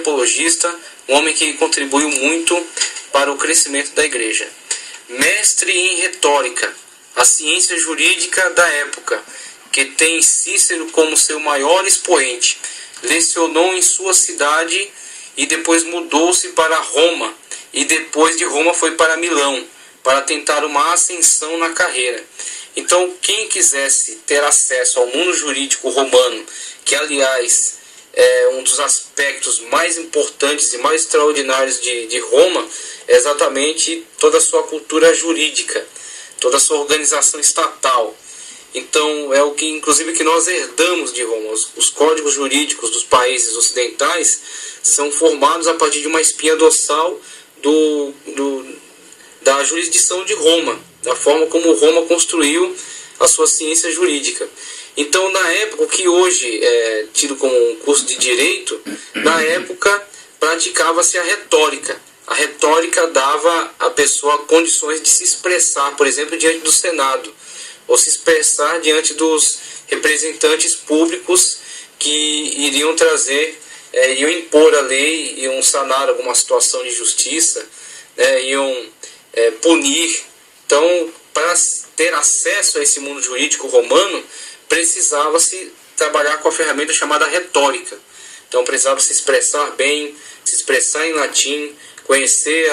apologista, um homem que contribuiu muito para o crescimento da igreja. Mestre em retórica, a ciência jurídica da época, que tem Cícero como seu maior expoente. Lecionou em sua cidade e depois mudou-se para Roma, e depois de Roma foi para Milão, para tentar uma ascensão na carreira. Então, quem quisesse ter acesso ao mundo jurídico romano, que aliás é um dos aspectos mais importantes e mais extraordinários de Roma, é exatamente toda a sua cultura jurídica, toda a sua organização estatal. Então, é o que, inclusive, que nós herdamos de Roma. Os códigos jurídicos dos países ocidentais são formados a partir de uma espinha dorsal da jurisdição de Roma, da forma como Roma construiu a sua ciência jurídica. Então, na época, o que hoje é tido como um curso de direito, na época praticava-se a retórica. A retórica dava à pessoa condições de se expressar, por exemplo, diante do Senado, ou se expressar diante dos representantes públicos que iriam trazer, iam impor a lei, iam sanar alguma situação de justiça, iam punir. Então, para ter acesso a esse mundo jurídico romano, precisava-se trabalhar com a ferramenta chamada retórica. Então, precisava se expressar bem, se expressar em latim, conhecer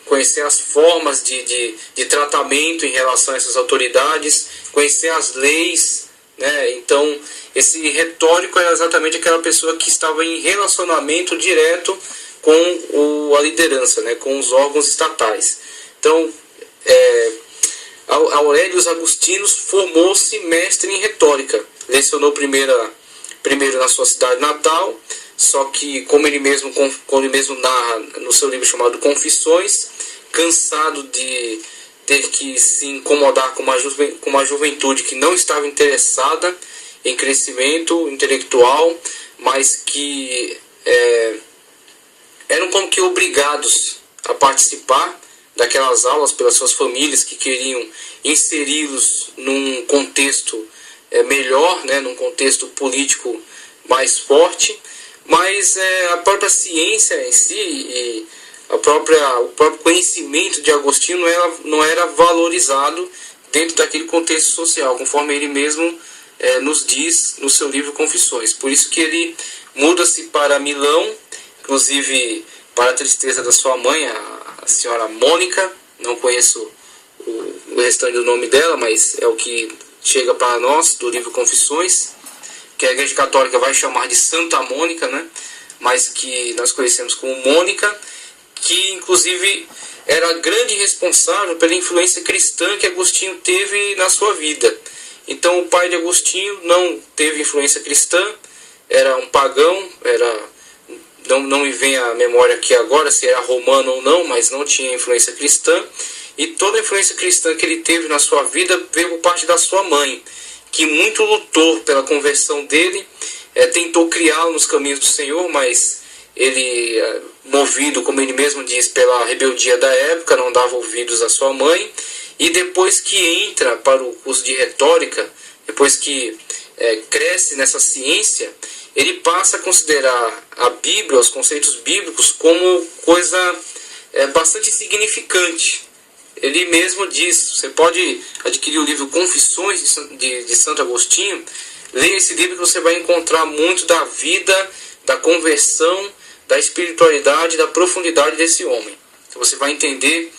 conhecer as formas de tratamento em relação a essas autoridades, conhecer as leis, né? Então, esse retórico era exatamente aquela pessoa que estava em relacionamento direto com a liderança, né? Com os órgãos estatais. Então, Aurelius Agostinus formou-se mestre em retórica. Lecionou primeiro na sua cidade natal, só que, como ele mesmo narra no seu livro chamado Confissões, cansado de ter que se incomodar com uma juventude que não estava interessada em crescimento intelectual, mas que eram como que obrigados a participar daquelas aulas pelas suas famílias que queriam inseri-los num contexto melhor, né, num contexto político mais forte. Mas a própria ciência em si e o próprio conhecimento de Agostinho não era valorizado dentro daquele contexto social, conforme ele mesmo nos diz no seu livro Confissões. Por isso que ele muda-se para Milão, inclusive para a tristeza da sua mãe, a senhora Mônica. Não conheço o restante do nome dela, mas é o que chega para nós do livro Confissões, que a Igreja Católica vai chamar de Santa Mônica, né? Mas que nós conhecemos como Mônica, que inclusive era a grande responsável pela influência cristã que Agostinho teve na sua vida. Então, o pai de Agostinho não teve influência cristã, era um pagão, não me vem à memória aqui agora se era romano ou não, mas não tinha influência cristã. E toda a influência cristã que ele teve na sua vida veio por parte da sua mãe, que muito lutou pela conversão dele, tentou criá-lo nos caminhos do Senhor, mas ele, movido, como ele mesmo diz, pela rebeldia da época, não dava ouvidos à sua mãe. E depois que entra para o curso de retórica, depois que cresce nessa ciência, ele passa a considerar a Bíblia, os conceitos bíblicos, como coisa bastante insignificante. Ele mesmo diz, você pode adquirir o livro Confissões de Santo Agostinho, leia esse livro que você vai encontrar muito da vida, da conversão, da espiritualidade, da profundidade desse homem. Então você vai entender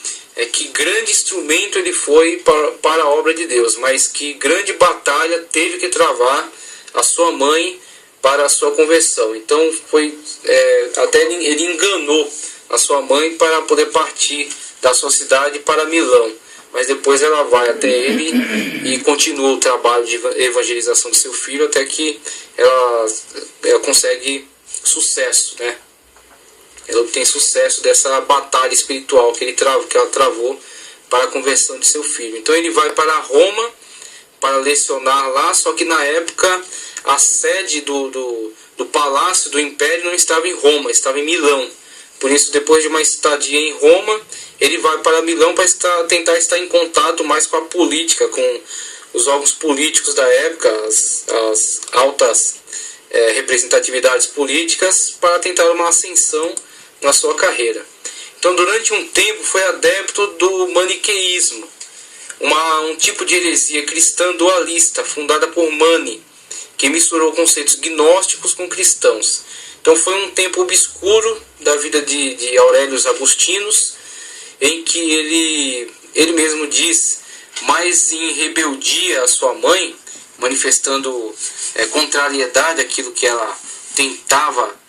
que grande instrumento ele foi para a obra de Deus, mas que grande batalha teve que travar a sua mãe para a sua conversão. Então até ele enganou a sua mãe para poder partir da sua cidade para Milão, mas depois ela vai até ele e continua o trabalho de evangelização do seu filho até que ela consegue sucesso, né? Ela obtém sucesso dessa batalha espiritual que ela travou para a conversão de seu filho. Então ele vai para Roma para lecionar lá, só que na época a sede do palácio do império não estava em Roma, estava em Milão. Por isso, depois de uma estadia em Roma, ele vai para Milão para tentar estar em contato mais com a política, com os órgãos políticos da época, as altas representatividades políticas para tentar uma ascensão na sua carreira. Então, durante um tempo, foi adepto do maniqueísmo, um tipo de heresia cristã dualista, fundada por Mani, que misturou conceitos gnósticos com cristãos. Então, foi um tempo obscuro da vida de Aurelius Agustinos, em que ele mesmo diz, mais em rebeldia à sua mãe, manifestando contrariedade àquilo que ela tentava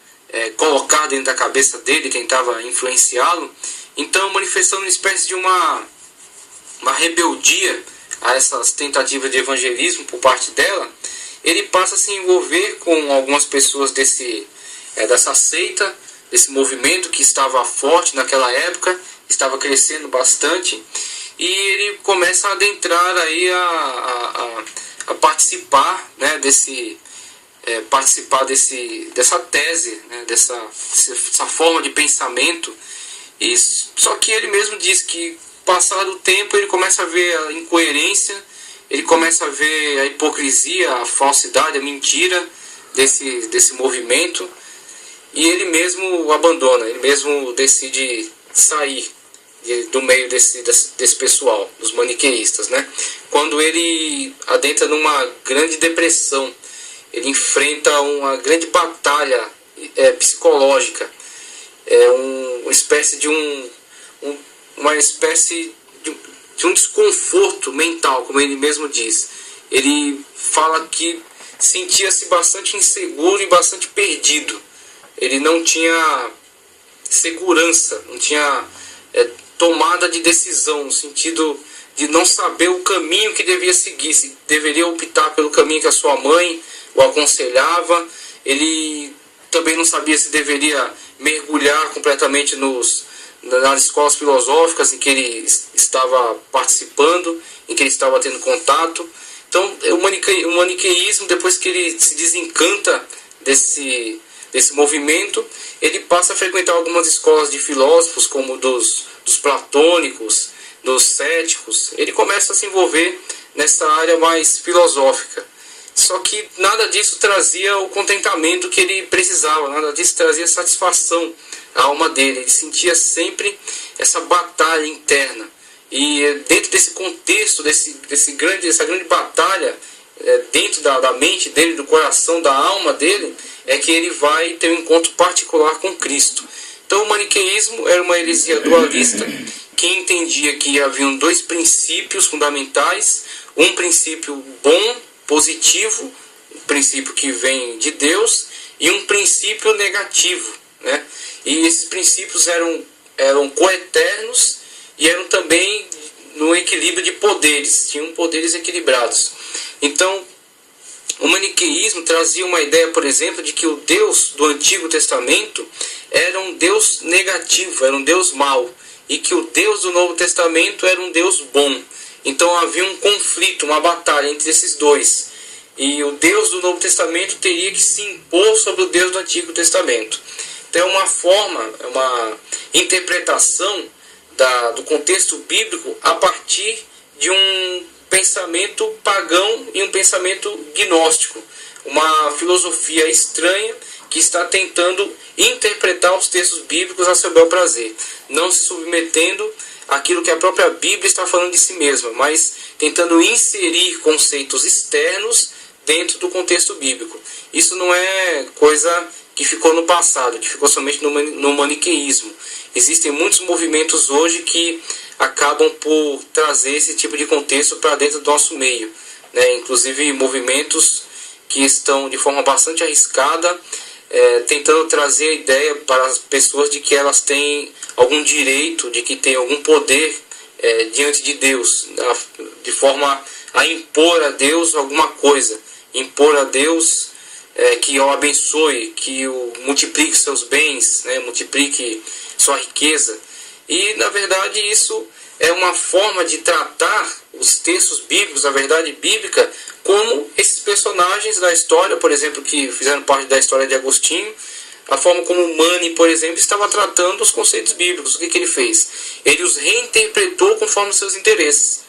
colocar dentro da cabeça dele, tentava influenciá-lo. Então, manifestando uma espécie de uma rebeldia a essas tentativas de evangelismo por parte dela, ele passa a se envolver com algumas pessoas dessa seita, desse movimento que estava forte naquela época, estava crescendo bastante, e ele começa a adentrar aí a participar, né, dessa tese, né, dessa forma de pensamento. Só que ele mesmo diz que, passado o tempo, ele começa a ver a incoerência, ele começa a ver a hipocrisia, a falsidade, a mentira desse movimento, e ele mesmo abandona, ele mesmo decide sair do meio desse pessoal, dos maniqueístas, né? Quando ele adentra numa grande depressão, ele enfrenta uma grande batalha psicológica, uma espécie de um desconforto mental, como ele mesmo diz. Ele fala que sentia-se bastante inseguro e bastante perdido. Ele não tinha segurança, não tinha tomada de decisão, no sentido de não saber o caminho que devia seguir, se deveria optar pelo caminho que a sua mãe o aconselhava. Ele também não sabia se deveria mergulhar completamente nas escolas filosóficas em que ele estava participando, em que ele estava tendo contato. Então, o maniqueísmo, depois que ele se desencanta desse movimento, ele passa a frequentar algumas escolas de filósofos, como dos platônicos, dos céticos. Ele começa a se envolver nessa área mais filosófica. Só que nada disso trazia o contentamento que ele precisava, nada disso trazia satisfação à alma dele. Ele sentia sempre essa batalha interna. E dentro desse contexto, dessa grande batalha, dentro da mente dele, do coração, da alma dele, é que ele vai ter um encontro particular com Cristo. Então, o maniqueísmo era uma heresia dualista que entendia que haviam dois princípios fundamentais: um princípio bom, positivo, um princípio que vem de Deus, e um princípio negativo, né? E esses princípios eram coeternos e eram também no equilíbrio de poderes, tinham poderes equilibrados. Então, o maniqueísmo trazia uma ideia, por exemplo, de que o Deus do Antigo Testamento era um Deus negativo, era um Deus mau, e que o Deus do Novo Testamento era um Deus bom. Então havia um conflito, uma batalha entre esses dois. E o Deus do Novo Testamento teria que se impor sobre o Deus do Antigo Testamento. Então é uma forma, uma interpretação do contexto bíblico a partir de um pensamento pagão e um pensamento gnóstico. Uma filosofia estranha que está tentando interpretar os textos bíblicos a seu bel prazer, não se submetendo àquilo que a própria Bíblia está falando de si mesma, mas tentando inserir conceitos externos dentro do contexto bíblico. Isso não é coisa que ficou no passado, que ficou somente no maniqueísmo. Existem muitos movimentos hoje que acabam por trazer esse tipo de contexto para dentro do nosso meio, né? Inclusive movimentos que estão de forma bastante arriscada, tentando trazer a ideia para as pessoas de que elas têm algum direito, de que têm algum poder diante de Deus, de forma a impor a Deus alguma coisa, impor a Deus que o abençoe, que o multiplique seus bens, né, multiplique sua riqueza. E, na verdade, isso é uma forma de tratar os textos bíblicos, a verdade bíblica, como esses personagens da história, por exemplo, que fizeram parte da história de Agostinho, a forma como Mani, por exemplo, estava tratando os conceitos bíblicos. O que ele fez? Ele os reinterpretou conforme os seus interesses.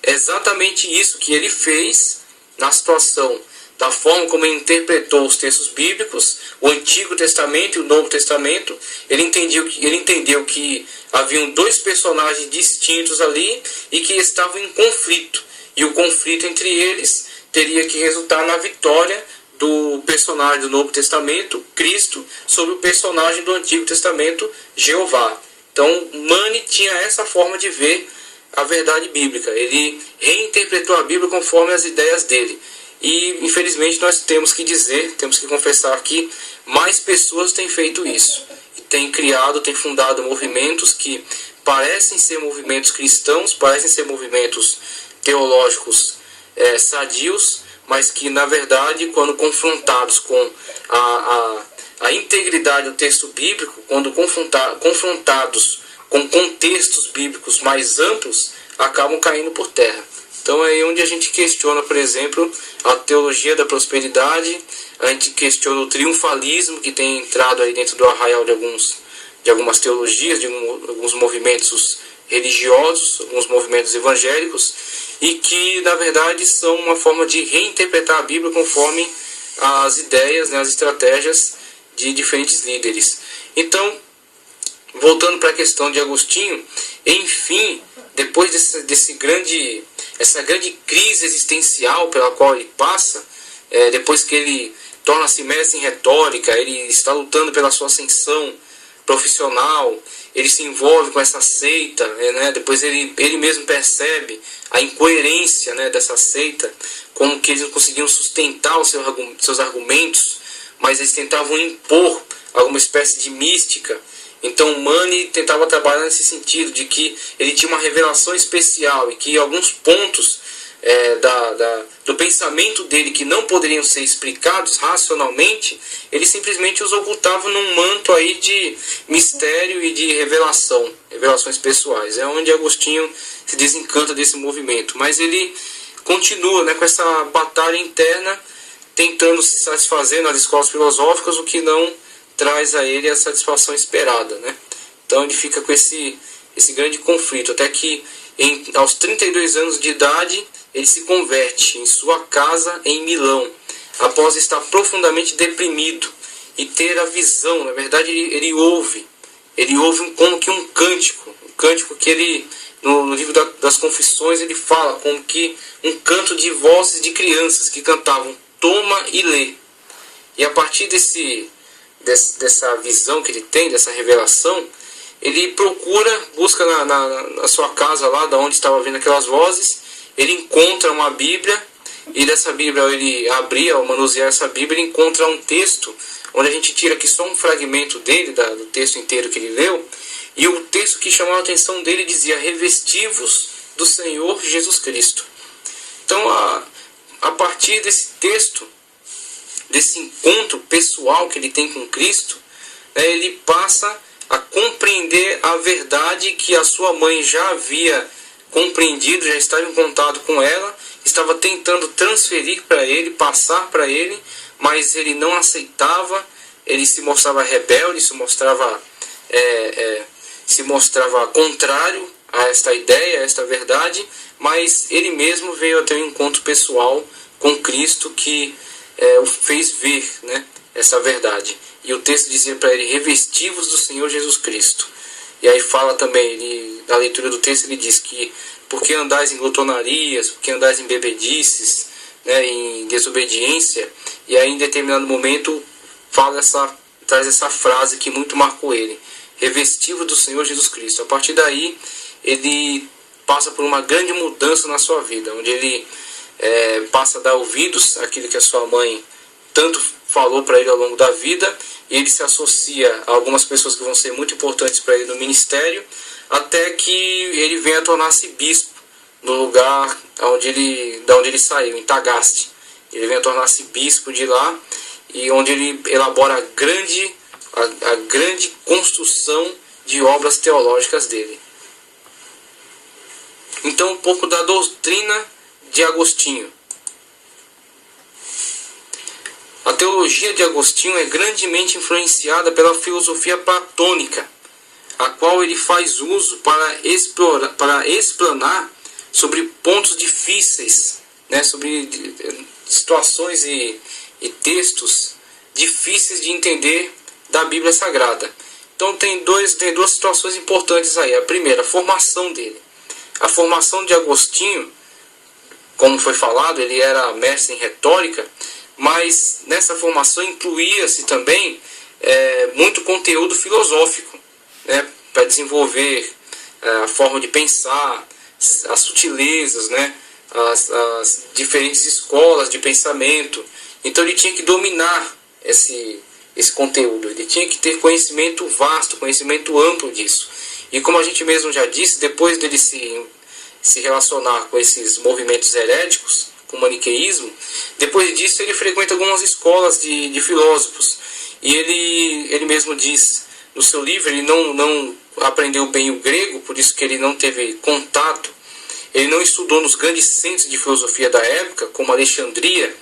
É exatamente isso que ele fez na situação da forma como ele interpretou os textos bíblicos, o Antigo Testamento e o Novo Testamento. Ele entendeu que haviam dois personagens distintos ali e que estavam em conflito. E o conflito entre eles teria que resultar na vitória do personagem do Novo Testamento, Cristo, sobre o personagem do Antigo Testamento, Jeová. Então, Mani tinha essa forma de ver a verdade bíblica. Ele reinterpretou a Bíblia conforme as ideias dele. E, infelizmente, nós temos que dizer, temos que confessar que mais pessoas têm feito isso. E têm criado, têm fundado movimentos que parecem ser movimentos cristãos, parecem ser movimentos teológicos sadios, mas que, na verdade, quando confrontados com a integridade do texto bíblico, quando confrontados com contextos bíblicos mais amplos, acabam caindo por terra. Então é aí onde a gente questiona, por exemplo, a teologia da prosperidade, a gente questiona o triunfalismo que tem entrado aí dentro do arraial de algumas teologias, de alguns movimentos religiosos, alguns movimentos evangélicos, e que na verdade são uma forma de reinterpretar a Bíblia conforme as ideias, né, as estratégias de diferentes líderes. Então, voltando para a questão de Agostinho, enfim, depois essa grande crise existencial pela qual ele passa, depois que ele torna-se mestre em retórica, ele está lutando pela sua ascensão profissional, ele se envolve com essa seita, né? Depois ele mesmo percebe a incoerência, né, dessa seita, como que eles não conseguiam sustentar os seus argumentos, mas eles tentavam impor alguma espécie de mística. Então Mani tentava trabalhar nesse sentido, de que ele tinha uma revelação especial e que alguns pontos do pensamento dele que não poderiam ser explicados racionalmente, ele simplesmente os ocultava num manto aí de mistério e de revelações pessoais. É onde Agostinho se desencanta desse movimento, mas ele continua, né, com essa batalha interna, tentando se satisfazer nas escolas filosóficas, o que não traz a ele a satisfação esperada, né? Então ele fica com esse grande conflito, até que aos 32 anos de idade ele se converte em sua casa em Milão, após estar profundamente deprimido e ter a visão. Na verdade ele ouve como que um cântico que ele, no livro das Confissões, ele fala como que um canto de vozes de crianças que cantavam toma e lê. E a partir dessa visão que ele tem, dessa revelação, ele busca na sua casa lá, da onde estava vindo aquelas vozes, ele encontra uma Bíblia, e dessa Bíblia ele ao manusear essa Bíblia, ele encontra um texto, onde a gente tira aqui só um fragmento dele, do texto inteiro que ele leu, e o texto que chamou a atenção dele dizia: revesti-vos do Senhor Jesus Cristo. Então, a partir desse texto, desse encontro pessoal que ele tem com Cristo, né, ele passa a compreender a verdade que a sua mãe já havia compreendido, já estava em contato com ela, estava tentando transferir para ele, passar para ele, mas ele não aceitava, ele se mostrava rebelde, se mostrava contrário a esta ideia, a esta verdade, mas ele mesmo veio a ter um encontro pessoal com Cristo que o fez ver, né, essa verdade. E o texto dizia para ele: revesti-vos do Senhor Jesus Cristo. E aí fala também, na leitura do texto ele diz que porque andais em glutonarias, porque andais em bebedices, né, em desobediência. E aí em determinado momento traz essa frase que muito marcou ele: revesti-vos do Senhor Jesus Cristo. A partir daí ele passa por uma grande mudança na sua vida, onde ele passa a dar ouvidos àquilo que a sua mãe tanto falou para ele ao longo da vida, e ele se associa a algumas pessoas que vão ser muito importantes para ele no ministério, até que ele venha a tornar-se bispo no lugar da onde ele saiu, em Tagaste. Ele vem a tornar-se bispo de lá, e onde ele elabora a grande construção de obras teológicas dele. Então, um pouco da doutrina de Agostinho. A teologia de Agostinho é grandemente influenciada pela filosofia platônica, a qual ele faz uso para explanar sobre pontos difíceis né, sobre situações e textos difíceis de entender da Bíblia Sagrada. Então tem duas situações importantes aí. A primeira, a formação dele. A formação de Agostinho, como foi falado, ele era mestre em retórica, mas nessa formação incluía-se também muito conteúdo filosófico, né, para desenvolver a forma de pensar, as sutilezas, né, as diferentes escolas de pensamento. Então ele tinha que dominar esse conteúdo, ele tinha que ter conhecimento vasto, conhecimento amplo disso. E como a gente mesmo já disse, depois dele se relacionar com esses movimentos heréticos, com o maniqueísmo, depois disso ele frequenta algumas escolas de filósofos. E ele mesmo diz no seu livro, ele não aprendeu bem o grego, por isso que ele não teve contato, ele não estudou nos grandes centros de filosofia da época, como Alexandria,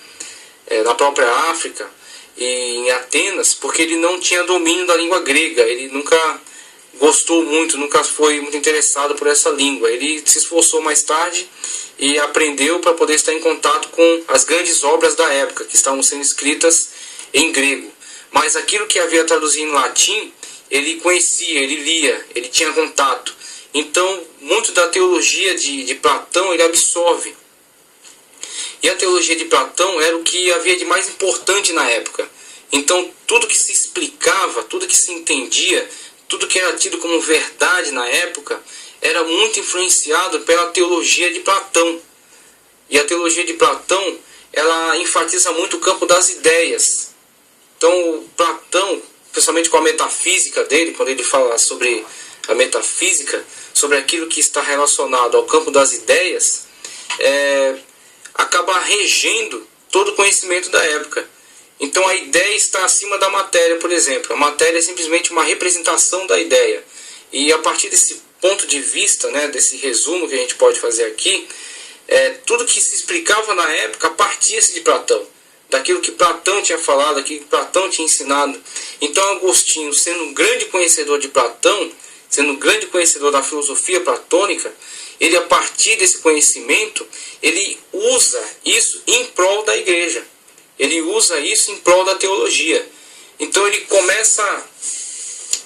na própria África, e em Atenas, porque ele não tinha domínio da língua grega, ele nunca gostou muito, nunca foi muito interessado por essa língua. Ele se esforçou mais tarde e aprendeu para poder estar em contato com as grandes obras da época, que estavam sendo escritas em grego. Mas aquilo que havia traduzido em latim, ele conhecia, ele lia, ele tinha contato. Então, muito da teologia de Platão ele absorve. E a teologia de Platão era o que havia de mais importante na época. Então, tudo que se explicava, tudo que se entendia, tudo que era tido como verdade na época, era muito influenciado pela teologia de Platão. E a teologia de Platão, ela enfatiza muito o campo das ideias. Então, Platão, principalmente com a metafísica dele, quando ele fala sobre a metafísica, sobre aquilo que está relacionado ao campo das ideias, acaba regendo todo o conhecimento da época. Então a ideia está acima da matéria, por exemplo. A matéria é simplesmente uma representação da ideia. E a partir desse ponto de vista, né, desse resumo que a gente pode fazer aqui, tudo que se explicava na época partia-se de Platão. Daquilo que Platão tinha falado, daquilo que Platão tinha ensinado. Então Agostinho, sendo um grande conhecedor de Platão, sendo um grande conhecedor da filosofia platônica, ele, a partir desse conhecimento, ele usa isso em prol da igreja. Ele usa isso em prol da teologia. Então ele começa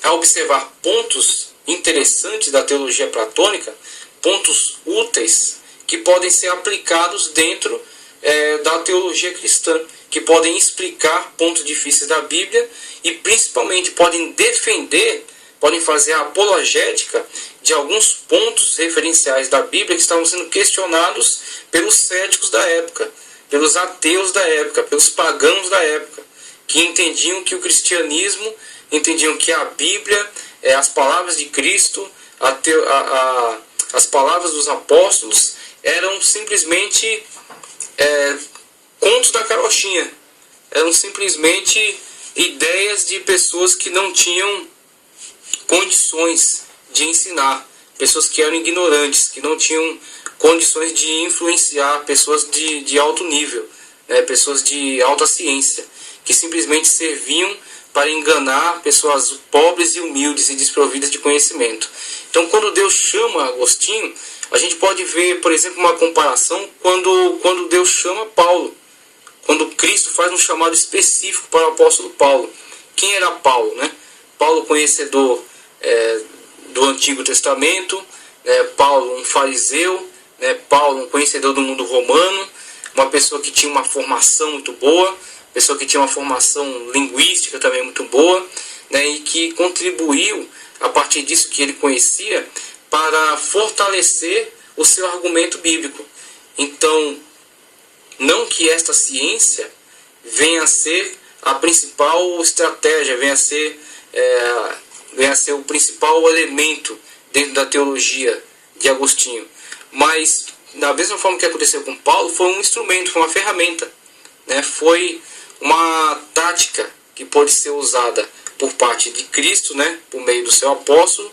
a observar pontos interessantes da teologia platônica, pontos úteis que podem ser aplicados dentro da teologia cristã, que podem explicar pontos difíceis da Bíblia e principalmente podem defender, podem fazer a apologética de alguns pontos referenciais da Bíblia que estavam sendo questionados pelos céticos da época, pelos ateus da época, pelos pagãos da época, que entendiam que o cristianismo, entendiam que a Bíblia, as palavras de Cristo, as palavras dos apóstolos, eram simplesmente contos da carochinha, eram simplesmente ideias de pessoas que não tinham condições de ensinar, pessoas que eram ignorantes, que não tinham condições de influenciar pessoas de alto nível, né, pessoas de alta ciência, que simplesmente serviam para enganar pessoas pobres e humildes e desprovidas de conhecimento. Então, quando Deus chama Agostinho, a gente pode ver, por exemplo, uma comparação quando Deus chama Paulo, quando Cristo faz um chamado específico para o apóstolo Paulo. Quem era Paulo, né? Paulo, conhecedor do Antigo Testamento, Paulo, um fariseu, Paulo, um conhecedor do mundo romano, uma pessoa que tinha uma formação muito boa, pessoa que tinha uma formação linguística também muito boa, e que contribuiu, a partir disso que ele conhecia, para fortalecer o seu argumento bíblico. Então, não que esta ciência venha a ser a principal estratégia, venha a ser o principal elemento dentro da teologia de Agostinho, mas da mesma forma que aconteceu com Paulo, foi um instrumento, foi uma ferramenta, foi uma tática que pode ser usada por parte de Cristo, por meio do seu apóstolo,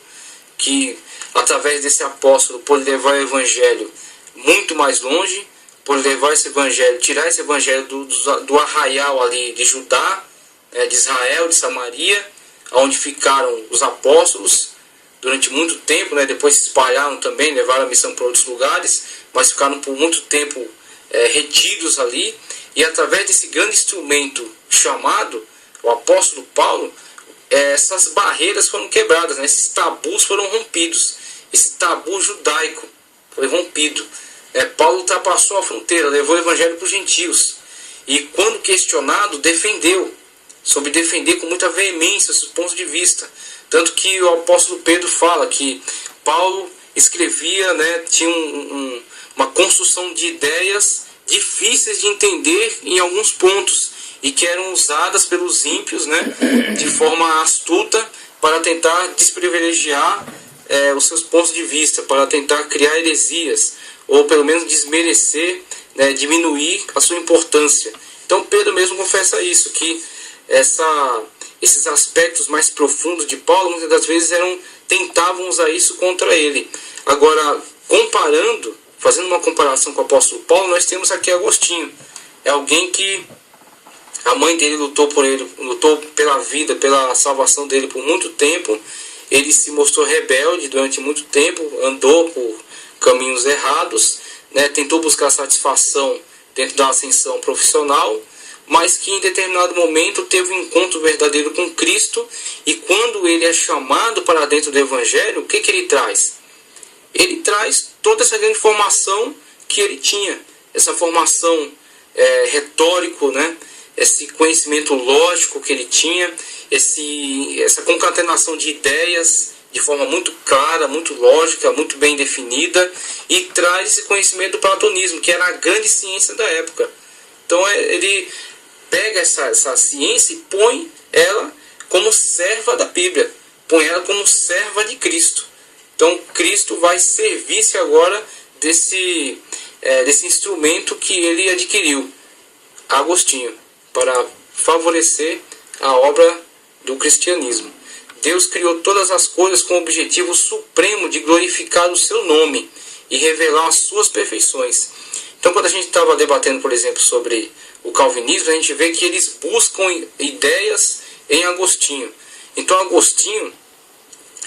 que através desse apóstolo pode levar o evangelho muito mais longe, pode levar esse evangelho, tirar esse evangelho do arraial ali de Judá, de Israel, de Samaria, onde ficaram os apóstolos durante muito tempo, depois se espalharam também, levaram a missão para outros lugares, mas ficaram por muito tempo retidos ali, e através desse grande instrumento chamado o apóstolo Paulo, essas barreiras foram quebradas, né? Esses tabus foram rompidos, esse tabu judaico foi rompido. Paulo ultrapassou a fronteira, levou o evangelho para os gentios, e quando questionado, soube defender com muita veemência seus pontos de vista. Tanto que o apóstolo Pedro fala que Paulo escrevia, né, tinha uma construção de ideias difíceis de entender em alguns pontos, e que eram usadas pelos ímpios, né, de forma astuta para tentar desprivilegiar os seus pontos de vista, para tentar criar heresias, ou pelo menos desmerecer, né, diminuir a sua importância. Então Pedro mesmo confessa isso, que esses aspectos mais profundos de Paulo muitas das vezes tentavam usar isso contra ele. Agora, fazendo uma comparação com o apóstolo Paulo, nós temos aqui Agostinho. É alguém que a mãe dele lutou pela vida, pela salvação dele por muito tempo. Ele se mostrou rebelde durante muito tempo, andou por caminhos errados, né, tentou buscar satisfação dentro da ascensão profissional, mas que em determinado momento teve um encontro verdadeiro com Cristo, e quando ele é chamado para dentro do Evangelho, o que ele traz? Ele traz toda essa grande formação que ele tinha, essa formação retórico, né? Esse conhecimento lógico que ele tinha, essa concatenação de ideias de forma muito clara, muito lógica, muito bem definida, e traz esse conhecimento do platonismo, que era a grande ciência da época. Então ele pega essa ciência e põe ela como serva da Bíblia, põe ela como serva de Cristo. Então Cristo vai servir-se agora desse instrumento que ele adquiriu, Agostinho, para favorecer a obra do cristianismo. Deus criou todas as coisas com o objetivo supremo de glorificar o seu nome e revelar as suas perfeições. Então, quando a gente estava debatendo, por exemplo, sobre o calvinismo, a gente vê que eles buscam ideias em Agostinho. Então, Agostinho,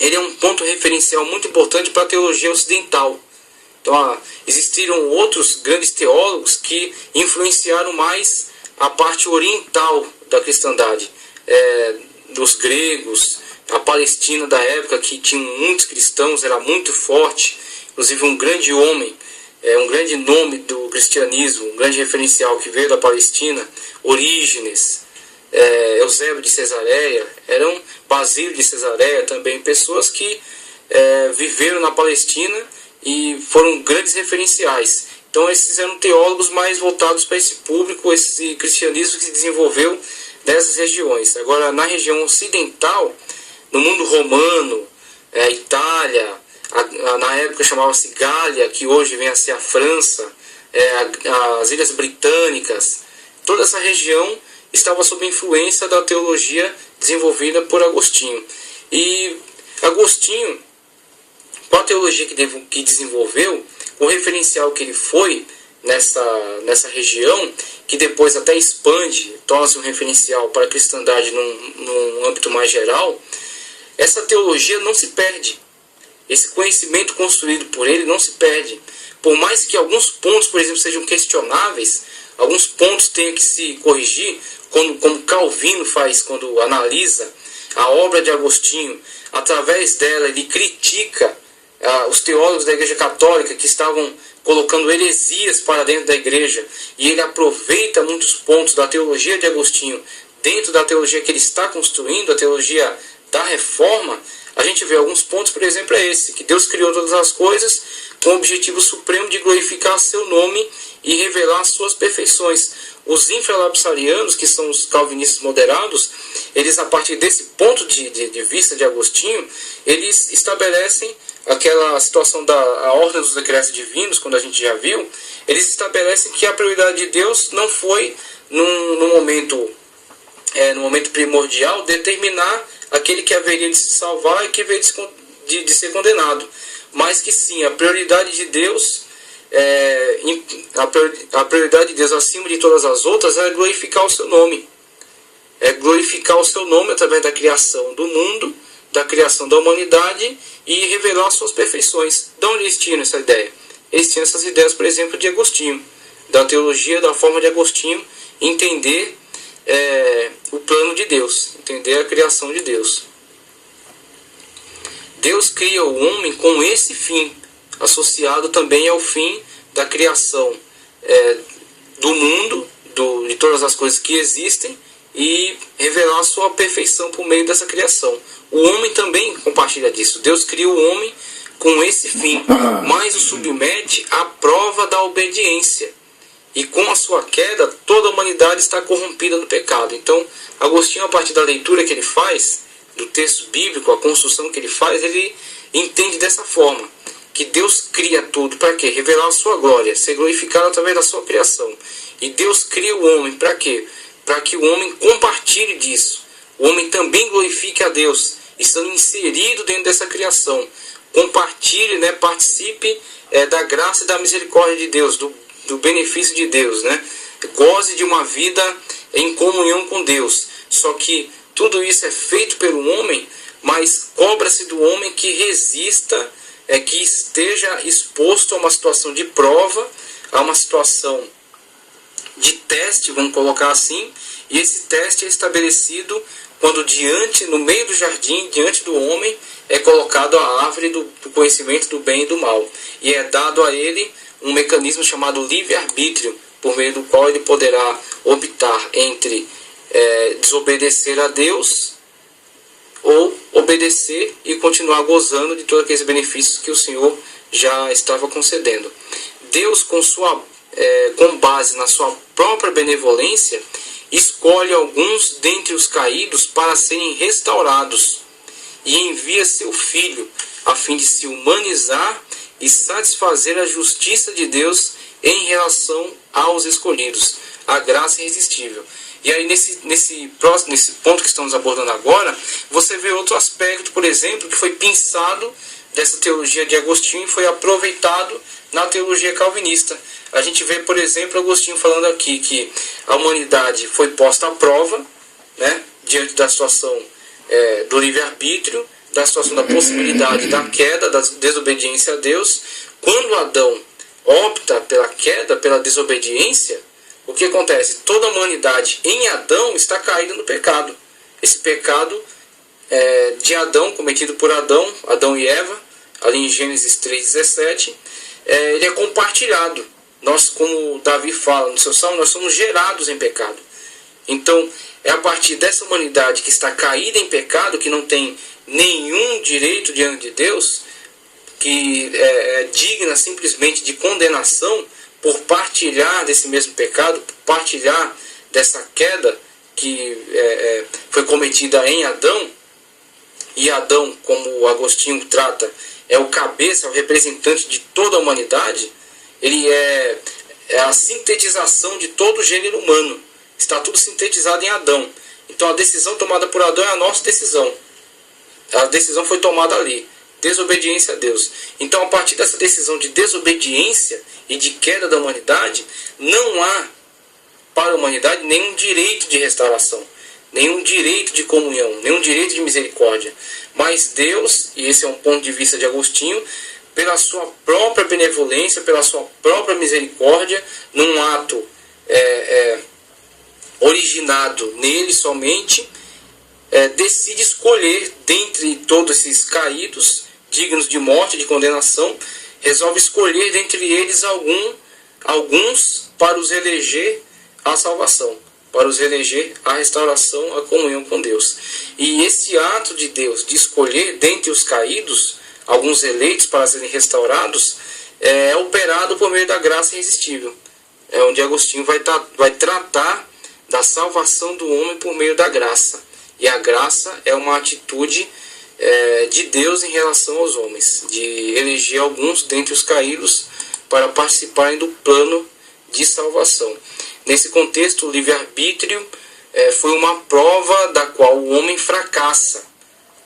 ele é um ponto referencial muito importante para a teologia ocidental. Então, existiram outros grandes teólogos que influenciaram mais a parte oriental da cristandade, dos gregos, a Palestina da época, que tinha muitos cristãos, era muito forte, inclusive um grande homem, um grande nome do cristianismo, um grande referencial que veio da Palestina, Orígenes, Eusébio de Cesareia, Basílio de Cesareia também, pessoas que viveram na Palestina e foram grandes referenciais. Então esses eram teólogos mais voltados para esse público, esse cristianismo que se desenvolveu nessas regiões. Agora, na região ocidental, no mundo romano, a Itália, na época chamava-se Gália, que hoje vem a ser a França, as Ilhas Britânicas, toda essa região estava sob influência da teologia desenvolvida por Agostinho. E Agostinho, com a teologia que desenvolveu, o referencial que ele foi nessa região, que depois até expande, torna-se um referencial para a cristandade num âmbito mais geral, essa teologia não se perde. Esse conhecimento construído por ele não se perde. Por mais que alguns pontos, por exemplo, sejam questionáveis, alguns pontos tenham que se corrigir, como Calvino faz quando analisa a obra de Agostinho. Através dela, ele critica os teólogos da Igreja Católica que estavam colocando heresias para dentro da igreja, e ele aproveita muitos pontos da teologia de Agostinho dentro da teologia que ele está construindo, a teologia da reforma. A gente vê alguns pontos, por exemplo, esse, que Deus criou todas as coisas com o objetivo supremo de glorificar seu nome e revelar as suas perfeições. Os infralapsarianos, que são os calvinistas moderados, eles, a partir desse ponto de vista de Agostinho, eles estabelecem aquela situação da ordem dos decretos divinos, quando a gente já viu, eles estabelecem que a prioridade de Deus não foi, no momento primordial, determinar aquele que haveria de se salvar e que veio de ser condenado, mas que sim, a prioridade de Deus, a prioridade de Deus acima de todas as outras é glorificar o seu nome. É glorificar o seu nome através da criação do mundo, da criação da humanidade, e revelar as suas perfeições. De onde eles tinham essa ideia? Eles tinham essas ideias, por exemplo, de Agostinho. da teologia da forma de Agostinho entender o plano de Deus, entender a criação de Deus. Deus cria o homem com esse fim, associado também ao fim da criação do mundo, de todas as coisas que existem, e revelar a sua perfeição por meio dessa criação. O homem também compartilha disso. Deus cria o homem com esse fim, mas o submete à prova da obediência. E com a sua queda, toda a humanidade está corrompida no pecado. Então, Agostinho, a partir da leitura que ele faz, do texto bíblico, a construção que ele faz, ele entende dessa forma, que Deus cria tudo para quê? Revelar a sua glória, ser glorificado através da sua criação. E Deus cria o homem para quê? Para que o homem compartilhe disso. O homem também glorifique a Deus, estando inserido dentro dessa criação. Compartilhe, participe da graça e da misericórdia de Deus, do benefício de Deus, goze de uma vida em comunhão com Deus. Só que tudo isso é feito pelo homem, mas cobra-se do homem que resista, que esteja exposto a uma situação de prova, a uma situação de teste, vamos colocar assim, e esse teste é estabelecido quando no meio do jardim, diante do homem, é colocado a árvore do conhecimento do bem e do mal, e é dado a ele um mecanismo chamado livre-arbítrio, por meio do qual ele poderá optar entre desobedecer a Deus ou obedecer e continuar gozando de todos aqueles benefícios que o Senhor já estava concedendo. Deus, com base na sua própria benevolência, escolhe alguns dentre os caídos para serem restaurados e envia seu Filho a fim de se humanizar e satisfazer a justiça de Deus em relação aos escolhidos, a graça irresistível. E aí nesse ponto que estamos abordando agora, você vê outro aspecto, por exemplo, que foi pensado dessa teologia de Agostinho e foi aproveitado na teologia calvinista. A gente vê, por exemplo, Agostinho falando aqui que a humanidade foi posta à prova, diante da situação do livre-arbítrio, da situação da possibilidade da queda, da desobediência a Deus. Quando Adão opta pela queda, pela desobediência, o que acontece? Toda a humanidade em Adão está caída no pecado. Esse pecado de Adão, cometido por Adão e Eva, ali em Gênesis 3,17, ele é compartilhado. Nós, como Davi fala no seu salmo, nós somos gerados em pecado. Então, é a partir dessa humanidade que está caída em pecado, que não tem nenhum direito diante de Deus, que é digna simplesmente de condenação por partilhar desse mesmo pecado, por partilhar dessa queda que foi cometida em Adão. E Adão, como o Agostinho trata, é o cabeça, é o representante de toda a humanidade. Ele é a sintetização de todo o gênero humano. Está tudo sintetizado em Adão. Então a decisão tomada por Adão é a nossa decisão. A decisão foi tomada ali. Desobediência a Deus. Então, a partir dessa decisão de desobediência e de queda da humanidade, não há para a humanidade nenhum direito de restauração, nenhum direito de comunhão, nenhum direito de misericórdia. Mas Deus, e esse é um ponto de vista de Agostinho, pela sua própria benevolência, pela sua própria misericórdia, num ato originado nele somente, decide escolher dentre todos esses caídos, dignos de morte, de condenação, resolve escolher dentre eles alguns para os eleger à salvação, para os eleger à restauração, à comunhão com Deus. E esse ato de Deus de escolher dentre os caídos alguns eleitos para serem restaurados é operado por meio da graça irresistível. É onde Agostinho vai tratar da salvação do homem por meio da graça. E a graça é uma atitude de Deus em relação aos homens, de eleger alguns dentre os caídos para participarem do plano de salvação. Nesse contexto, o livre-arbítrio foi uma prova da qual o homem fracassa,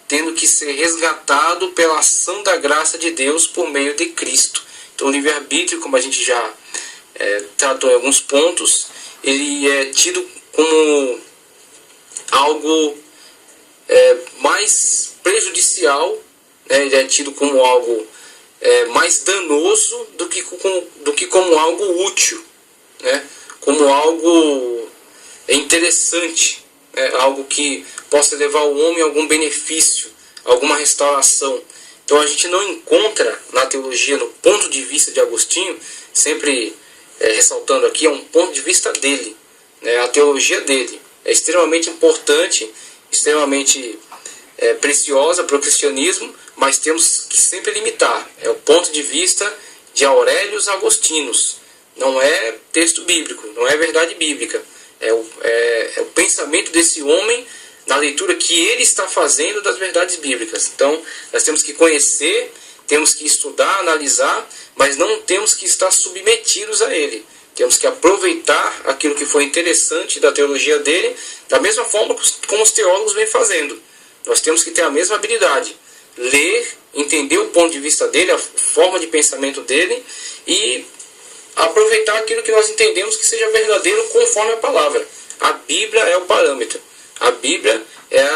tendo que ser resgatado pela ação da graça de Deus por meio de Cristo. Então, o livre-arbítrio, como a gente já tratou em alguns pontos, ele é tido como algo mais prejudicial, ele é tido como algo mais danoso do que como algo útil. né, como algo interessante, né, algo que possa levar o homem a algum benefício, alguma restauração. Então a gente não encontra na teologia, no ponto de vista de Agostinho, sempre ressaltando aqui, é um ponto de vista dele, né, a teologia dele é extremamente importante, extremamente preciosa para o cristianismo, mas temos que sempre limitar. É o ponto de vista de Aurélios Agostinos, não é texto bíblico, não é verdade bíblica. É o pensamento desse homem na leitura que ele está fazendo das verdades bíblicas. Então, nós temos que conhecer, temos que estudar, analisar, mas não temos que estar submetidos a ele. Temos que aproveitar aquilo que foi interessante da teologia dele, da mesma forma como os teólogos vêm fazendo. Nós temos que ter a mesma habilidade. Ler, entender o ponto de vista dele, a forma de pensamento dele e aproveitar aquilo que nós entendemos que seja verdadeiro conforme a palavra. A Bíblia é o parâmetro. A Bíblia é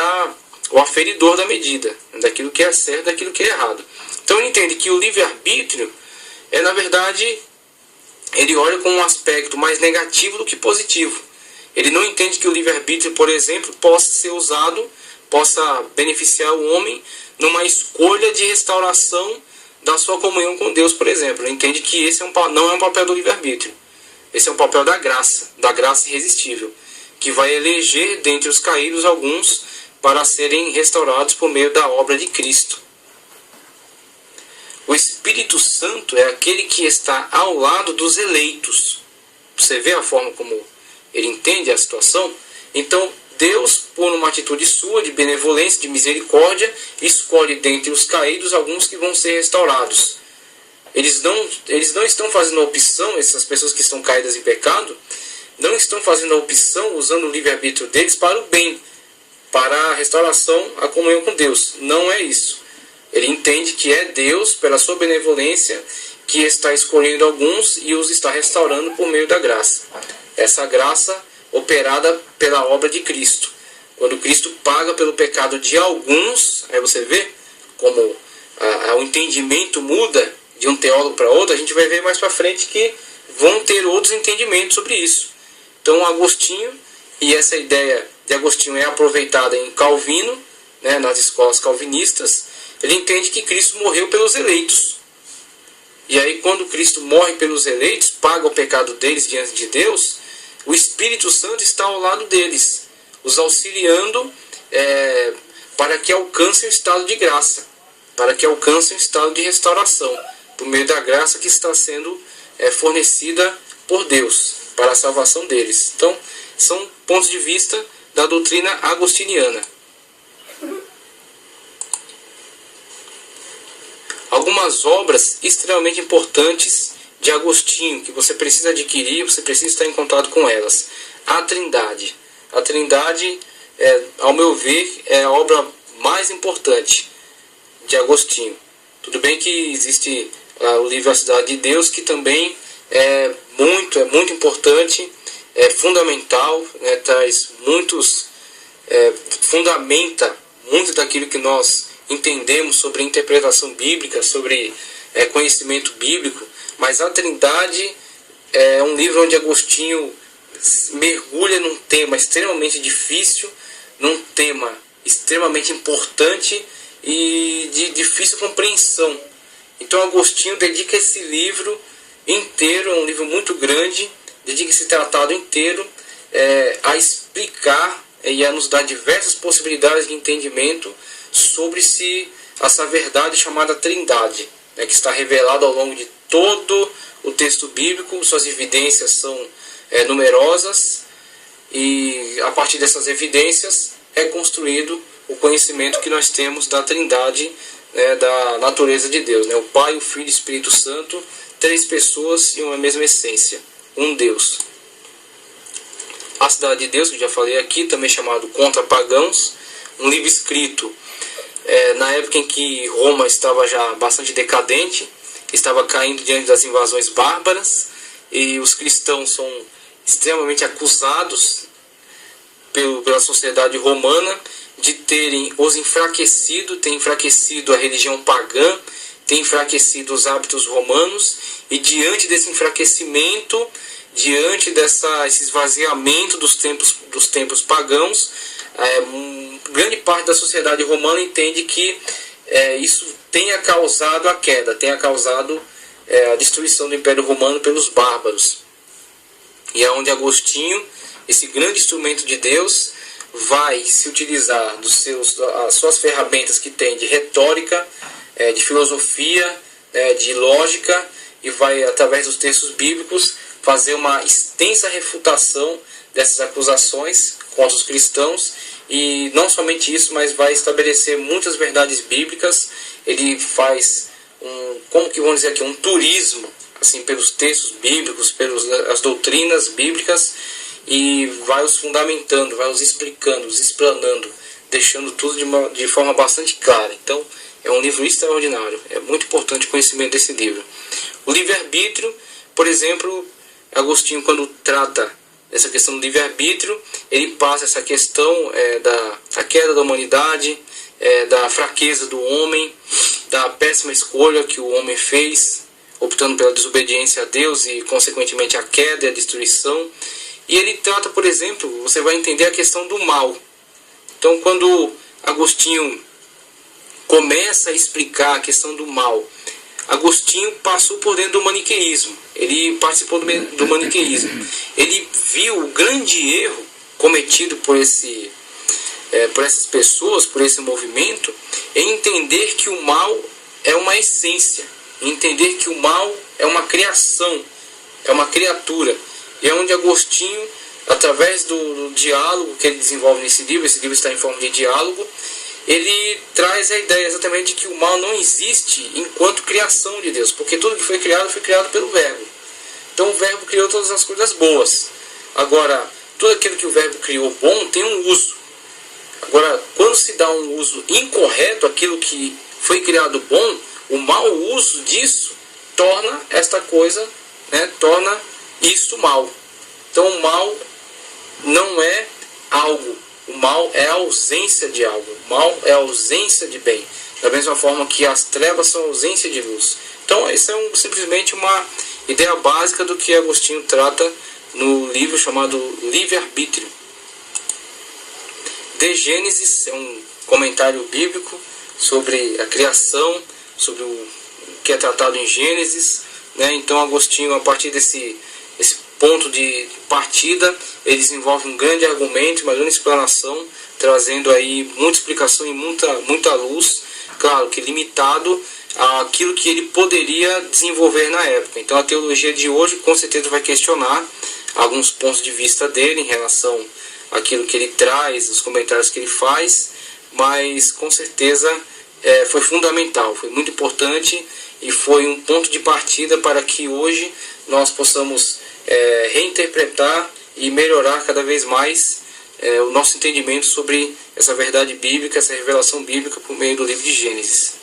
o aferidor da medida, daquilo que é certo, daquilo que é errado. Então ele entende que o livre-arbítrio na verdade, ele olha com um aspecto mais negativo do que positivo. Ele não entende que o livre-arbítrio, por exemplo, possa ser usado, possa beneficiar o homem numa escolha de restauração da sua comunhão com Deus, por exemplo. Ele entende que esse não é um papel do livre-arbítrio. Esse é um papel da graça irresistível, que vai eleger dentre os caídos alguns para serem restaurados por meio da obra de Cristo. O Espírito Santo é aquele que está ao lado dos eleitos. Você vê a forma como ele entende a situação? Então, Deus, por uma atitude sua de benevolência, de misericórdia, escolhe dentre os caídos alguns que vão ser restaurados. Eles não estão fazendo a opção, essas pessoas que estão caídas em pecado, não estão fazendo a opção, usando o livre-arbítrio deles para o bem, para a restauração, a comunhão com Deus. Não é isso. Ele entende que é Deus, pela sua benevolência, que está escolhendo alguns e os está restaurando por meio da graça. Essa graça operada pela obra de Cristo. Quando Cristo paga pelo pecado de alguns, aí você vê como o entendimento muda de um teólogo para outro, a gente vai ver mais para frente que vão ter outros entendimentos sobre isso. Então Agostinho, e essa ideia de Agostinho é aproveitada em Calvino, né, nas escolas calvinistas, ele entende que Cristo morreu pelos eleitos. E aí quando Cristo morre pelos eleitos, paga o pecado deles diante de Deus, o Espírito Santo está ao lado deles, os auxiliando para que alcancem o estado de graça, para que alcancem o estado de restauração, por meio da graça que está sendo fornecida por Deus, para a salvação deles. Então, são pontos de vista da doutrina agostiniana. Algumas obras extremamente importantes de Agostinho, que você precisa adquirir, você precisa estar em contato com elas. A Trindade. A Trindade, ao meu ver, é a obra mais importante de Agostinho. Tudo bem que existe o livro A Cidade de Deus, que também é muito importante, é fundamental, né, fundamenta muito daquilo que nós entendemos sobre interpretação bíblica, sobre conhecimento bíblico. Mas a Trindade é um livro onde Agostinho mergulha num tema extremamente difícil, num tema extremamente importante e de difícil compreensão. Então Agostinho dedica esse livro inteiro, é um livro muito grande, dedica esse tratado inteiro a explicar e a nos dar diversas possibilidades de entendimento sobre essa verdade chamada Trindade, que está revelada ao longo de todo o texto bíblico. Suas evidências são numerosas e a partir dessas evidências é construído o conhecimento que nós temos da Trindade, da natureza de Deus, o Pai, o Filho e o Espírito Santo, 3 pessoas e uma mesma essência, um Deus. A Cidade de Deus, que eu já falei aqui, também chamado Contra Pagãos, um livro escrito na época em que Roma estava já bastante decadente, estava caindo diante das invasões bárbaras, e os cristãos são extremamente acusados pela sociedade romana de terem os enfraquecido, ter enfraquecido a religião pagã, ter enfraquecido os hábitos romanos, e diante desse enfraquecimento diante esse esvaziamento dos tempos pagãos, grande parte da sociedade romana entende que isso tenha causado a queda, tenha causado a destruição do Império Romano pelos bárbaros. E é onde Agostinho, esse grande instrumento de Deus, vai se utilizar as suas ferramentas que tem de retórica, de filosofia, de lógica, e vai, através dos textos bíblicos, fazer uma extensa refutação dessas acusações contra os cristãos. E não somente isso, mas vai estabelecer muitas verdades bíblicas. Ele faz um turismo assim, pelos textos bíblicos, pelas doutrinas bíblicas, e vai os fundamentando, vai os explicando, os explanando, deixando tudo de forma bastante clara. Então, é um livro extraordinário. É muito importante o conhecimento desse livro. O livre-arbítrio, por exemplo, Agostinho, quando trata essa questão do livre-arbítrio, ele passa essa questão da queda da humanidade, da fraqueza do homem, da péssima escolha que o homem fez, optando pela desobediência a Deus e, consequentemente, a queda e a destruição. E ele trata, por exemplo, você vai entender a questão do mal. Então, quando Agostinho começa a explicar a questão do mal, Agostinho passou por dentro do maniqueísmo. Ele participou do maniqueísmo. Ele viu o grande erro cometido por essas pessoas, por esse movimento, em entender que o mal é uma essência, em entender que o mal é uma criação, é uma criatura. E é onde Agostinho, através do diálogo que ele desenvolve nesse livro, esse livro está em forma de diálogo, ele traz a ideia exatamente de que o mal não existe enquanto criação de Deus, porque tudo que foi criado pelo Verbo. Então o Verbo criou todas as coisas boas. Agora, tudo aquilo que o Verbo criou bom tem um uso. Agora, quando se dá um uso incorreto àquilo que foi criado bom, o mau uso disso torna esta coisa, torna isto mal. Então o mal não é algo. O mal é a ausência de algo. O mal é a ausência de bem. Da mesma forma que as trevas são a ausência de luz. Então, isso é simplesmente uma ideia básica do que Agostinho trata no livro chamado Livre-Arbítrio. De Gênesis é um comentário bíblico sobre a criação, sobre o que é tratado em Gênesis. Então, Agostinho, a partir desse ponto de partida, ele desenvolve um grande argumento, uma grande explanação, trazendo aí muita explicação e muita luz, claro que limitado àquilo que ele poderia desenvolver na época. Então a teologia de hoje com certeza vai questionar alguns pontos de vista dele em relação àquilo que ele traz, os comentários que ele faz, mas com certeza foi fundamental, foi muito importante e foi um ponto de partida para que hoje nós possamos reinterpretar e melhorar cada vez mais o nosso entendimento sobre essa verdade bíblica, essa revelação bíblica por meio do livro de Gênesis.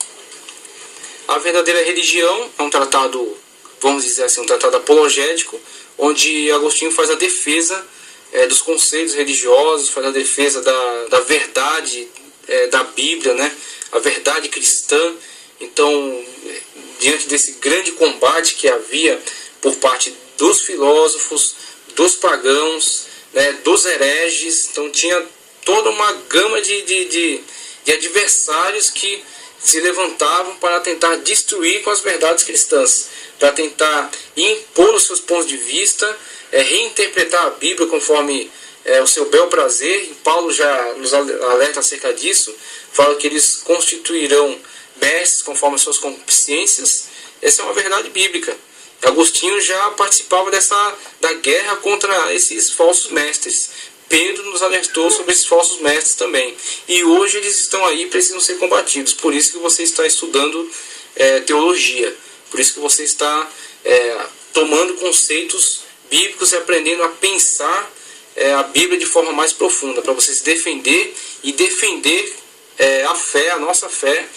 A verdadeira religião é um tratado, vamos dizer assim, um tratado apologético, onde Agostinho faz a defesa dos conceitos religiosos, faz a defesa da verdade da Bíblia, a verdade cristã. Então, diante desse grande combate que havia por parte dos filósofos, dos pagãos, dos hereges, então tinha toda uma gama de adversários que se levantavam para tentar destruir com as verdades cristãs, para tentar impor os seus pontos de vista, reinterpretar a Bíblia conforme o seu bel prazer. E Paulo já nos alerta acerca disso, fala que eles constituirão mestres conforme as suas concupiscências. Essa é uma verdade bíblica. Agostinho já participava da guerra contra esses falsos mestres. Pedro nos alertou sobre esses falsos mestres também. E hoje eles estão aí e precisam ser combatidos. Por isso que você está estudando teologia. Por isso que você está tomando conceitos bíblicos e aprendendo a pensar a Bíblia de forma mais profunda. Para você se defender e defender a fé, a nossa fé,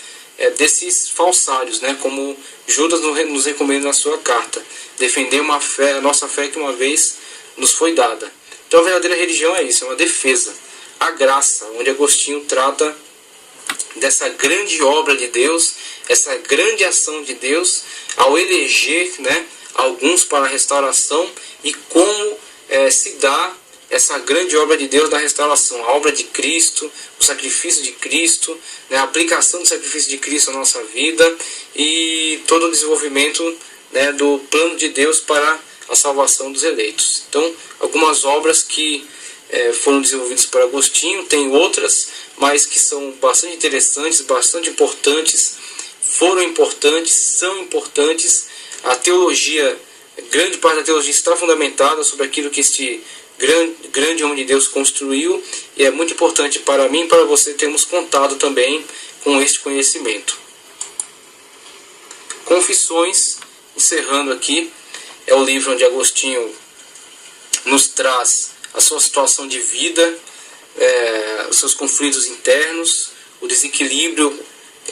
desses falsários, como Judas nos recomenda na sua carta. Defender a nossa fé que uma vez nos foi dada. Então a verdadeira religião é isso, é uma defesa. A graça, onde Agostinho trata dessa grande obra de Deus, essa grande ação de Deus, ao eleger alguns para a restauração e como se dá essa grande obra de Deus da restauração, a obra de Cristo, o sacrifício de Cristo, né, a aplicação do sacrifício de Cristo na nossa vida e todo o desenvolvimento, né, do plano de Deus para a salvação dos eleitos. Então, algumas obras que foram desenvolvidas por Agostinho, tem outras, mas que são bastante interessantes, bastante importantes, foram importantes, são importantes. A teologia, grande parte da teologia está fundamentada sobre aquilo que este grande homem de Deus construiu, e é muito importante para mim e para você termos contato também com este conhecimento. Confissões, encerrando aqui, é o livro onde Agostinho nos traz a sua situação de vida, os seus conflitos internos, o desequilíbrio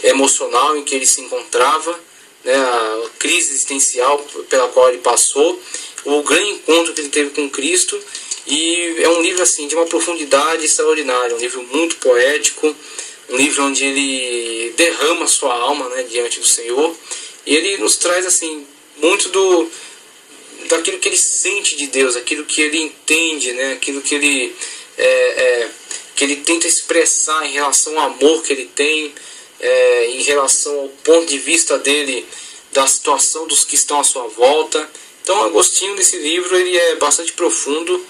emocional em que ele se encontrava, né, a crise existencial pela qual ele passou, o grande encontro que ele teve com Cristo. E é um livro assim de uma profundidade extraordinária, um livro muito poético, um livro onde ele derrama a sua alma, né, diante do Senhor, e ele nos traz assim muito daquilo que ele sente de Deus, aquilo que ele entende, né, aquilo que ele tenta expressar em relação ao amor que ele tem, em relação ao ponto de vista dele da situação dos que estão à sua volta. Então Agostinho, nesse livro, ele é bastante profundo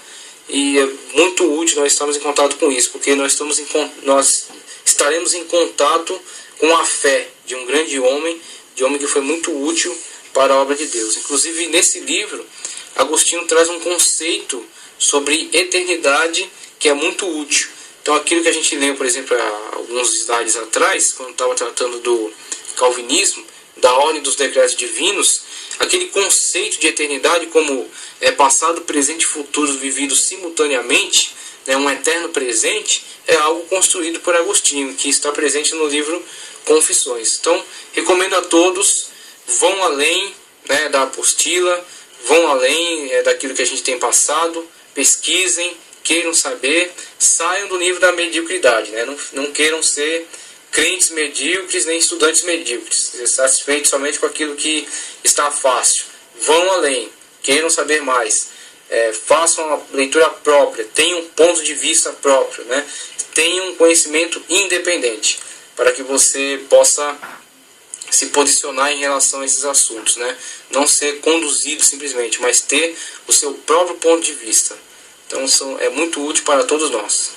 e é muito útil nós estarmos em contato com isso, porque nós estaremos em contato com a fé de um grande homem, que foi muito útil para a obra de Deus. Inclusive, nesse livro, Agostinho traz um conceito sobre eternidade que é muito útil. Então, aquilo que a gente leu, por exemplo, há alguns slides atrás, quando estava tratando do calvinismo, da ordem dos decretos divinos, aquele conceito de eternidade como passado, presente e futuro vividos simultaneamente, né, um eterno presente, é algo construído por Agostinho, que está presente no livro Confissões. Então, recomendo a todos, vão além, né, da apostila, vão além daquilo que a gente tem passado, pesquisem, queiram saber, saiam do nível da mediocridade, né, não queiram ser crentes medíocres nem estudantes medíocres, satisfeitos somente com aquilo que está fácil. Vão além, queiram saber mais, façam uma leitura própria, tenham um ponto de vista próprio, né? Tenham um conhecimento independente, para que você possa se posicionar em relação a esses assuntos, né? Não ser conduzido simplesmente, mas ter o seu próprio ponto de vista. Então é muito útil para todos nós.